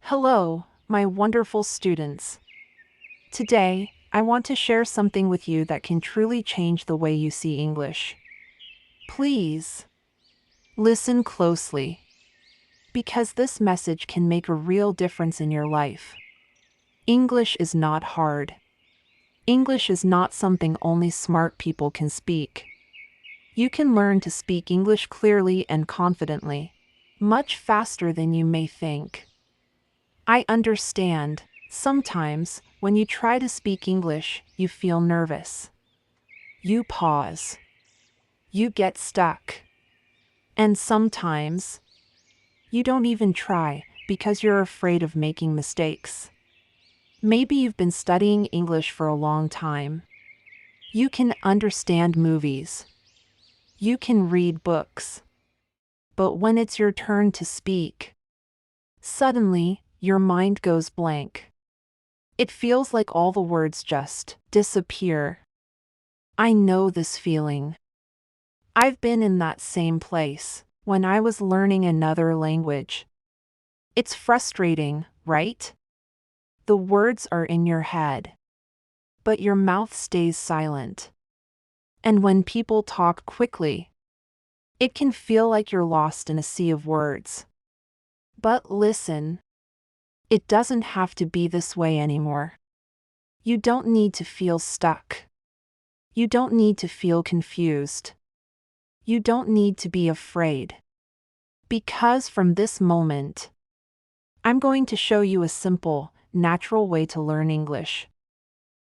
Hello, my wonderful students. Today, I want to share something with you that can truly change the way you see English. Please, listen closely, because this message can make a real difference in your life. English is not hard. English is not something only smart people can speak. You can learn to speak English clearly and confidently, much faster than you may think. I understand. Sometimes, when you try to speak English, you feel nervous. You pause. You get stuck. And sometimes, you don't even try because you're afraid of making mistakes. Maybe you've been studying English for a long time. You can understand movies. You can read books. But when it's your turn to speak, suddenly, your mind goes blank. It feels like all the words just disappear. I know this feeling. I've been in that same place when I was learning another language. It's frustrating, right? The words are in your head, but your mouth stays silent. And when people talk quickly, it can feel like you're lost in a sea of words. But listen, it doesn't have to be this way anymore. You don't need to feel stuck. You don't need to feel confused. You don't need to be afraid. Because from this moment, I'm going to show you a simple, natural way to learn English.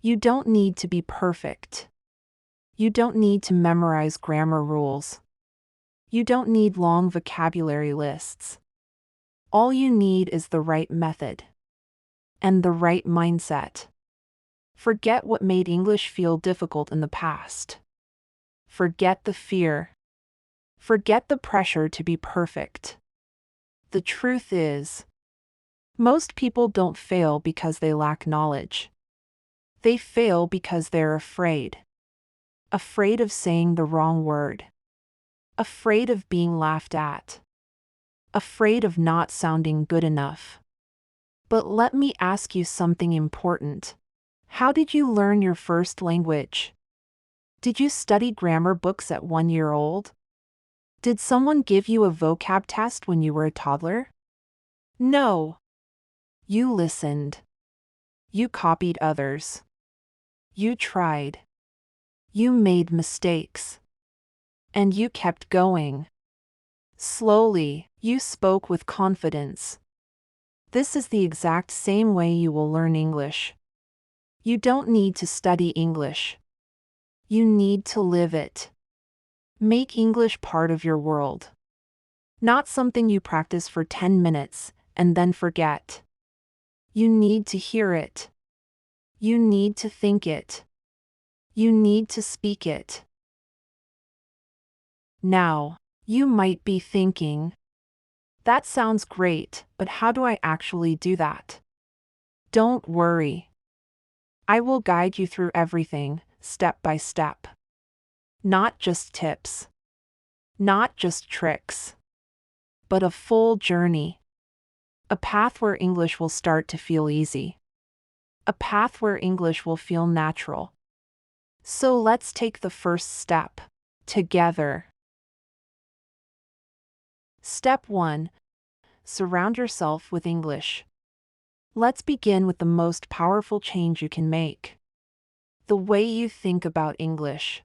You don't need to be perfect. You don't need to memorize grammar rules. You don't need long vocabulary lists. All you need is the right method and the right mindset. Forget what made English feel difficult in the past. Forget the fear. Forget the pressure to be perfect. The truth is, most people don't fail because they lack knowledge. They fail because they're afraid. Afraid of saying the wrong word. Afraid of being laughed at. Afraid of not sounding good enough. But let me ask you something important. How did you learn your first language? Did you study grammar books at 1 year old? Did someone give you a vocab test when you were a toddler? No. You listened. You copied others. You tried. You made mistakes. And you kept going. Slowly, you spoke with confidence. This is the exact same way you will learn English. You don't need to study English. You need to live it. Make English part of your world. Not something you practice for 10 minutes and then forget. You need to hear it. You need to think it. You need to speak it. Now, you might be thinking, that sounds great, but how do I actually do that? Don't worry. I will guide you through everything, step by step. Not just tips. Not just tricks. But a full journey. A path where English will start to feel easy. A path where English will feel natural. So let's take the first step, together. Step 1. Surround yourself with English. Let's begin with the most powerful change you can make. The way you think about English.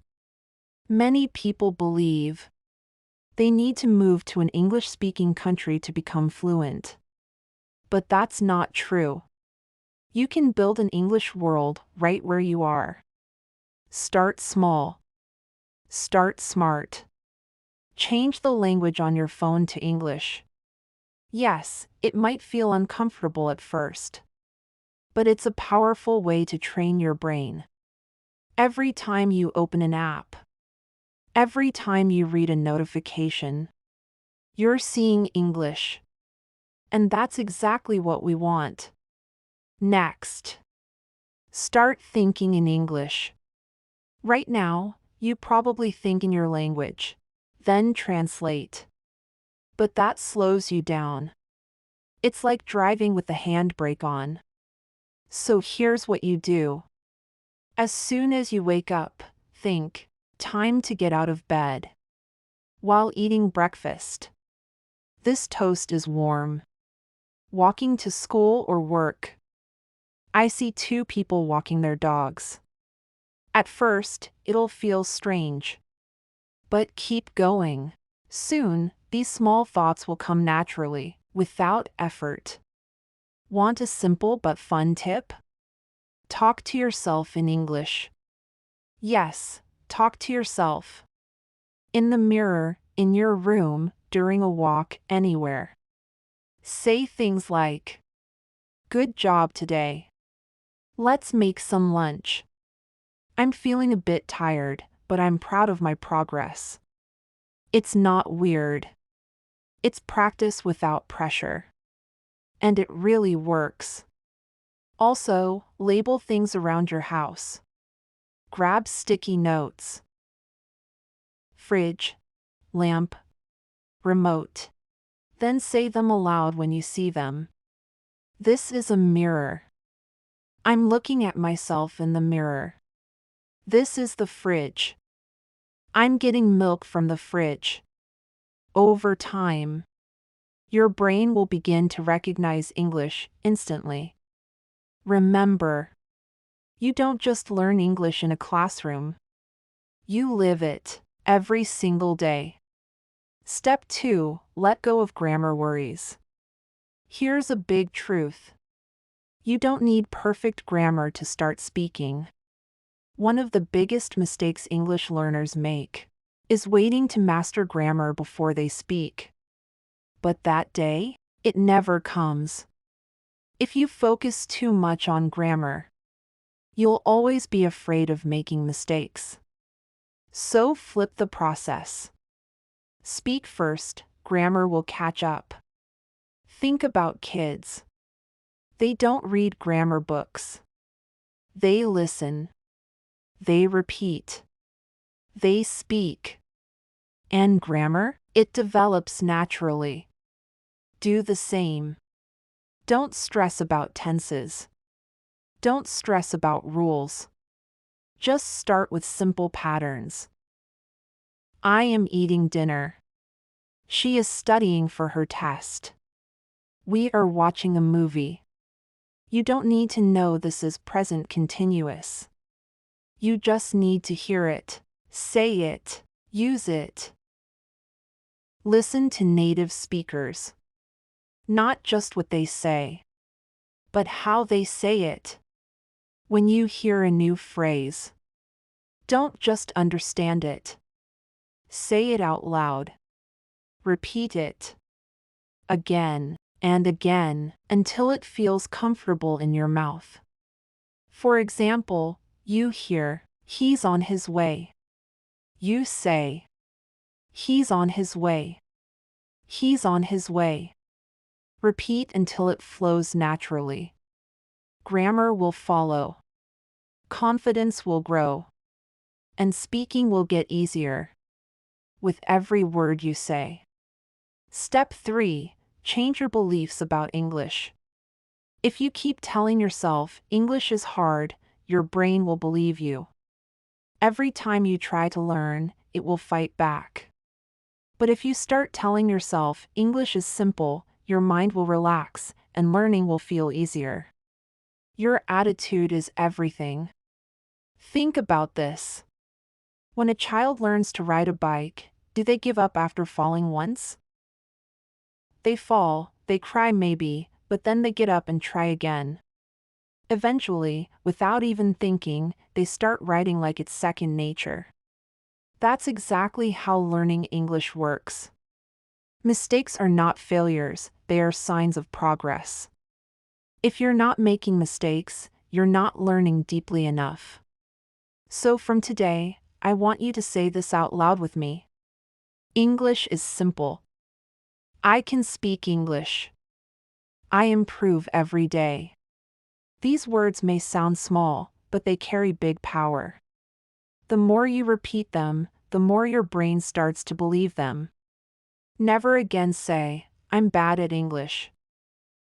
Many people believe they need to move to an English-speaking country to become fluent. But that's not true. You can build an English world right where you are. Start small. Start smart. Change the language on your phone to English. Yes, it might feel uncomfortable at first. But it's a powerful way to train your brain. Every time you open an app, every time you read a notification, you're seeing English. And that's exactly what we want. Next, start thinking in English. Right now, you probably think in your language, then translate. But that slows you down. It's like driving with the handbrake on. So here's what you do. As soon as you wake up, think, time to get out of bed. While eating breakfast. This toast is warm. Walking to school or work. I see two people walking their dogs. At first, it'll feel strange. But keep going. Soon, these small thoughts will come naturally, without effort. Want a simple but fun tip? Talk to yourself in English. Yes, talk to yourself. In the mirror, in your room, during a walk, anywhere. Say things like, "Good job today. Let's make some lunch. I'm feeling a bit tired, but I'm proud of my progress." It's not weird. It's practice without pressure. And it really works. Also, label things around your house. Grab sticky notes. Fridge, lamp, remote. Then say them aloud when you see them. This is a mirror. I'm looking at myself in the mirror. This is the fridge. I'm getting milk from the fridge. Over time, your brain will begin to recognize English instantly. Remember, you don't just learn English in a classroom. You live it every single day. Step 2, let go of grammar worries. Here's a big truth. You don't need perfect grammar to start speaking. One of the biggest mistakes English learners make is waiting to master grammar before they speak. But that day, it never comes. If you focus too much on grammar, you'll always be afraid of making mistakes. So flip the process. Speak first, grammar will catch up. Think about kids. They don't read grammar books. They listen. They repeat. They speak. And grammar, it develops naturally. Do the same. Don't stress about tenses. Don't stress about rules. Just start with simple patterns. I am eating dinner. She is studying for her test. We are watching a movie. You don't need to know this is present continuous. You just need to hear it, say it, use it. Listen to native speakers. Not just what they say, but how they say it. When you hear a new phrase, don't just understand it. Say it out loud. Repeat it. Again and again until it feels comfortable in your mouth. For example, you hear, "He's on his way." You say, "He's on his way. He's on his way." Repeat until it flows naturally. Grammar will follow. Confidence will grow. And speaking will get easier with every word you say. Step 3, change your beliefs about English. If you keep telling yourself English is hard, your brain will believe you. Every time you try to learn, it will fight back. But if you start telling yourself English is simple, your mind will relax and learning will feel easier. Your attitude is everything. Think about this. When a child learns to ride a bike, do they give up after falling once? They fall, they cry maybe, but then they get up and try again. Eventually, without even thinking, they start riding like it's second nature. That's exactly how learning English works. Mistakes are not failures, they are signs of progress. If you're not making mistakes, you're not learning deeply enough. So from today, I want you to say this out loud with me. English is simple. I can speak English. I improve every day. These words may sound small, but they carry big power. The more you repeat them, the more your brain starts to believe them. Never again say, "I'm bad at English."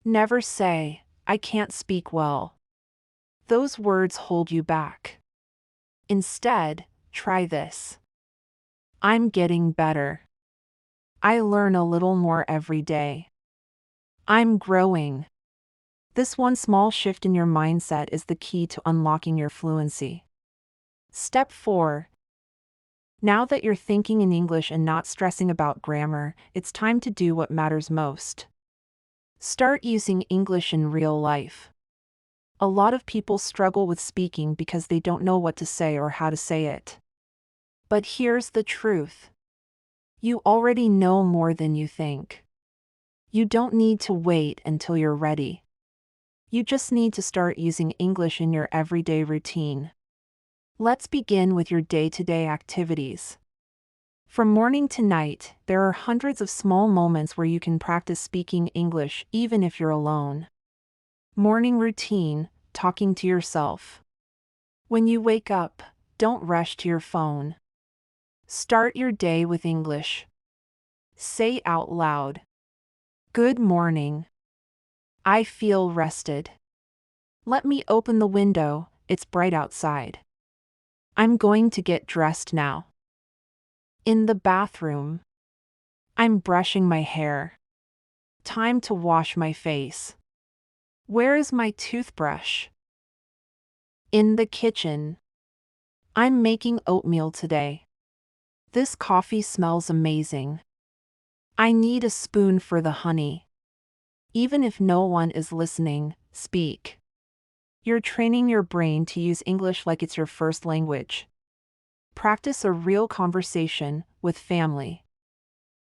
Never say, I can't speak well. Those words hold you back. Instead, try this. I'm getting better. I learn a little more every day. I'm growing. This one small shift in your mindset is the key to unlocking your fluency. Step 4. Now that you're thinking in English and not stressing about grammar, it's time to do what matters most. Start using English in real life. A lot of people struggle with speaking because they don't know what to say or how to say it. But here's the truth. You already know more than you think. You don't need to wait until you're ready. You just need to start using English in your everyday routine. Let's begin with your day-to-day activities. From morning to night, there are hundreds of small moments where you can practice speaking English even if you're alone. Morning routine, talking to yourself. When you wake up, don't rush to your phone. Start your day with English. Say out loud, "Good morning. I feel rested. Let me open the window, it's bright outside. I'm going to get dressed now." In the bathroom. I'm brushing my hair. Time to wash my face. Where is my toothbrush? In the kitchen. I'm making oatmeal today. This coffee smells amazing. I need a spoon for the honey. Even if no one is listening, speak. You're training your brain to use English like it's your first language. Practice a real conversation with family.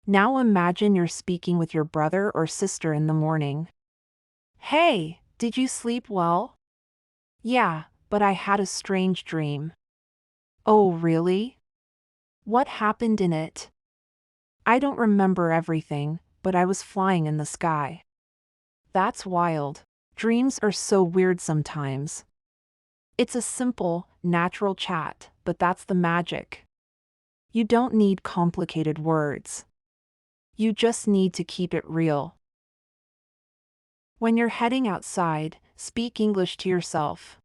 Now imagine you're speaking with your brother or sister in the morning. "Hey, did you sleep well?" "Yeah, but I had a strange dream." "Oh, really? What happened in it?" "I don't remember everything, but I was flying in the sky." That's wild. Dreams are so weird sometimes. It's a simple, natural chat, but that's the magic. You don't need complicated words. You just need to keep it real. When you're heading outside, speak English to yourself.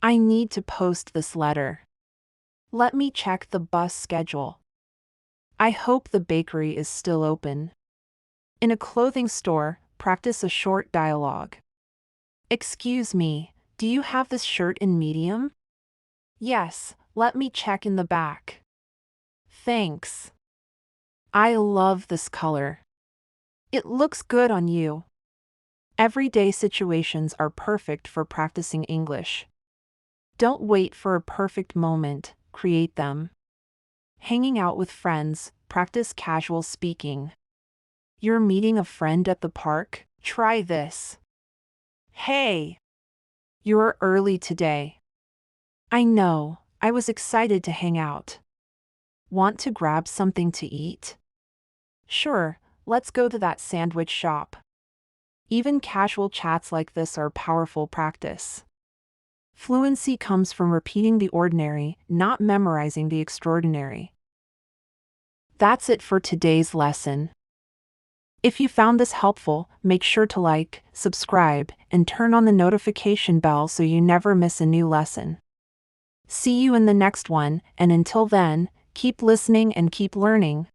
I need to post this letter. Let me check the bus schedule. I hope the bakery is still open. In a clothing store, practice a short dialogue. Excuse me, do you have this shirt in medium? Yes, let me check in the back. Thanks. I love this color. It looks good on you. Everyday situations are perfect for practicing English. Don't wait for a perfect moment, create them. Hanging out with friends, practice casual speaking. You're meeting a friend at the park? Try this. "Hey, you're early today." "I know, I was excited to hang out." "Want to grab something to eat?" "Sure, let's go to that sandwich shop." Even casual chats like this are powerful practice. Fluency comes from repeating the ordinary, not memorizing the extraordinary. That's it for today's lesson. If you found this helpful, make sure to like, subscribe, and turn on the notification bell so you never miss a new lesson. See you in the next one, and until then, keep listening and keep learning.